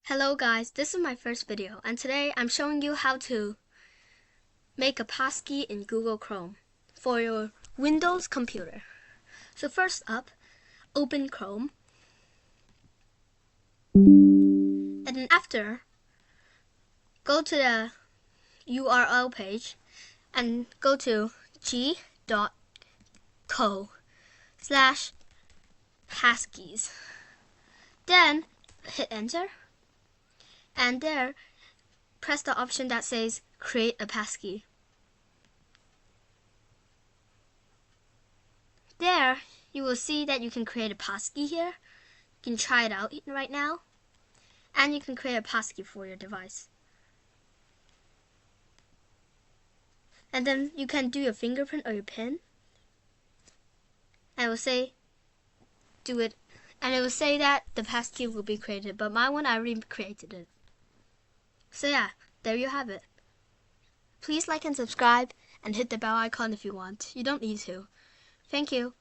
Hello guys, this is my first video and today I'm showing you how to make a passkey in Google Chrome for your Windows computer. So first up, open Chrome, and then after, go to the URL page and go to g.co/passkeys. Then hit enter. And there, press the option that says create a passkey. There, you will see that you can create a passkey here. You can try it out right now. And you can create a passkey for your device. And then you can do your fingerprint or your PIN. And it will say, do it. And it will say that the passkey will be created. But my one, I already created it. So yeah, there you have it. Please like and subscribe and hit the bell icon if you want. You don't need to. Thank you.